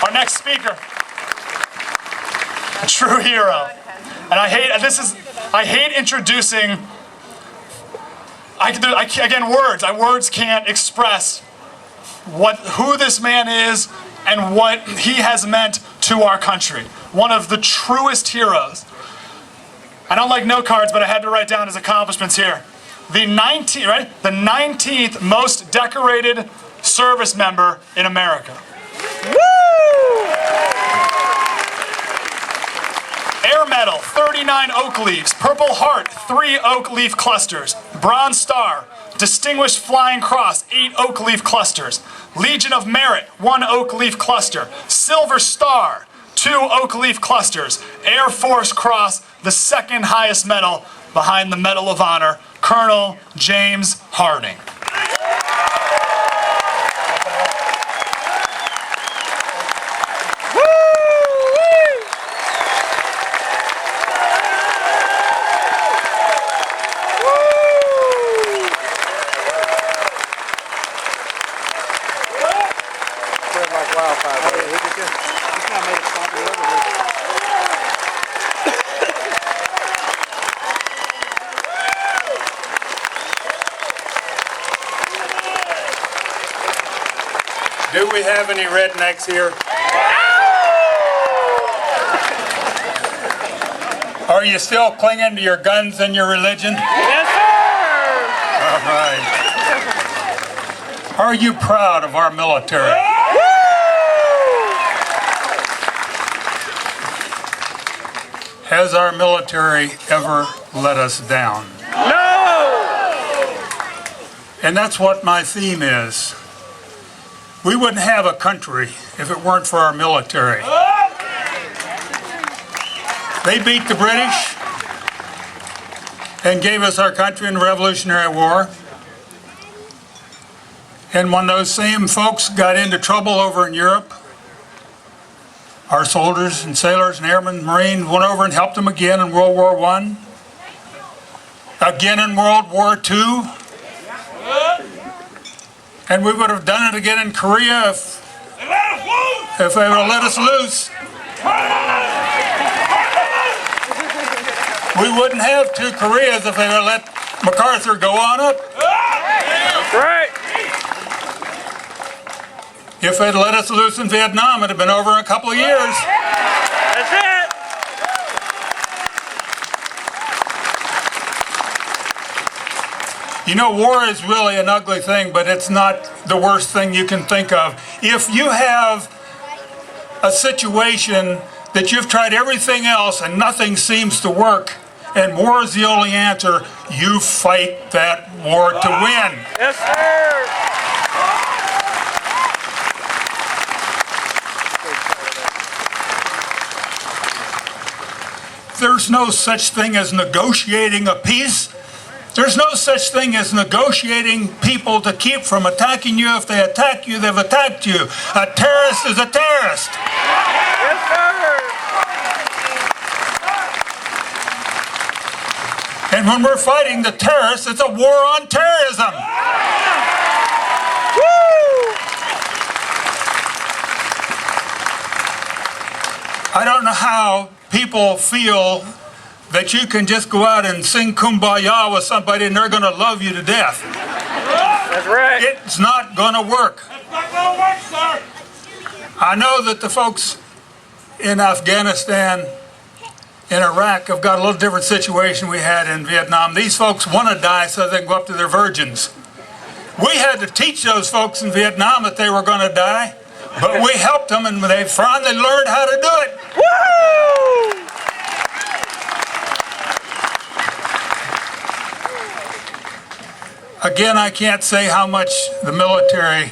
Our next speaker, a true hero. And I hate introducing, words can't express who this man is and what he has meant to our country. One of the truest heroes. I don't like note cards, but I had to write down his accomplishments here. The 19th most decorated service member in America. Woo! Air Medal, 39 oak leaves. Purple Heart, 3 oak leaf clusters. Bronze Star, Distinguished Flying Cross, 8 oak leaf clusters. Legion of Merit, 1 oak leaf cluster. Silver Star, 2 oak leaf clusters. Air Force Cross, the second highest medal behind the Medal of Honor, Colonel James Harding. Do we have any rednecks here? Are you still clinging to your guns and your religion? Yes, sir! All right. Are you proud of our military? Has our military ever let us down? No! And that's what my theme is. We wouldn't have a country if it weren't for our military. They beat the British and gave us our country in the Revolutionary War. And when those same folks got into trouble over in Europe, our soldiers and sailors and airmen and Marines went over and helped them again in World War I, again in World War II. And we would have done it again in Korea if they would have let us loose. We wouldn't have 2 Koreas if they would have let MacArthur go on up. That's right! If they'd let us loose in Vietnam, it'd have been over in a couple of years. That's it! You know, war is really an ugly thing, but it's not the worst thing you can think of. If you have a situation that you've tried everything else and nothing seems to work, and war is the only answer, you fight that war to win. Yes, sir! There's no such thing as negotiating a peace. There's no such thing as negotiating people to keep from attacking you. If they attack you, they've attacked you. A terrorist is a terrorist. Yes, sir! And when we're fighting the terrorists, it's a war on terrorism. Woo! I don't know how people feel that you can just go out and sing Kumbaya with somebody and they're going to love you to death. That's right! It's not going to work. It's not going to work, sir! I know that the folks in Afghanistan, in Iraq, have got a little different situation we had in Vietnam. These folks want to die so they can go up to their virgins. We had to teach those folks in Vietnam that they were going to die, but we helped them and they finally learned how to do it. Woo! Again, I can't say how much the military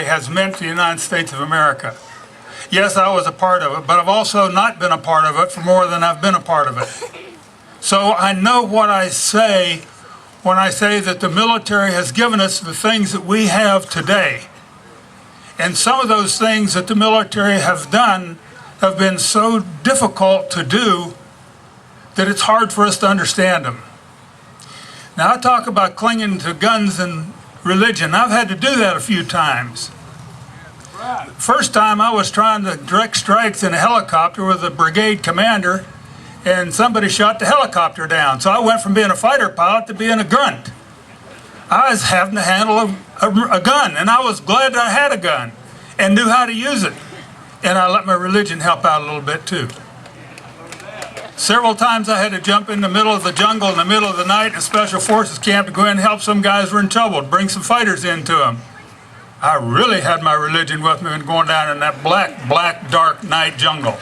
has meant to the United States of America. Yes, I was a part of it, but I've also not been a part of it for more than I've been a part of it. So I know what I say when I say that the military has given us the things that we have today. And some of those things that the military have done have been so difficult to do that it's hard for us to understand them. Now, I talk about clinging to guns and religion. I've had to do that a few times. First time I was trying to direct strikes in a helicopter with a brigade commander, and somebody shot the helicopter down. So I went from being a fighter pilot to being a grunt. I was having to handle a gun, and I was glad that I had a gun and knew how to use it. And I let my religion help out a little bit too. Several times I had to jump in the middle of the jungle in the middle of the night in a special forces camp to go in and help some guys who were in trouble, bring some fighters into them. I really had my religion with me when going down in that black, dark night jungle.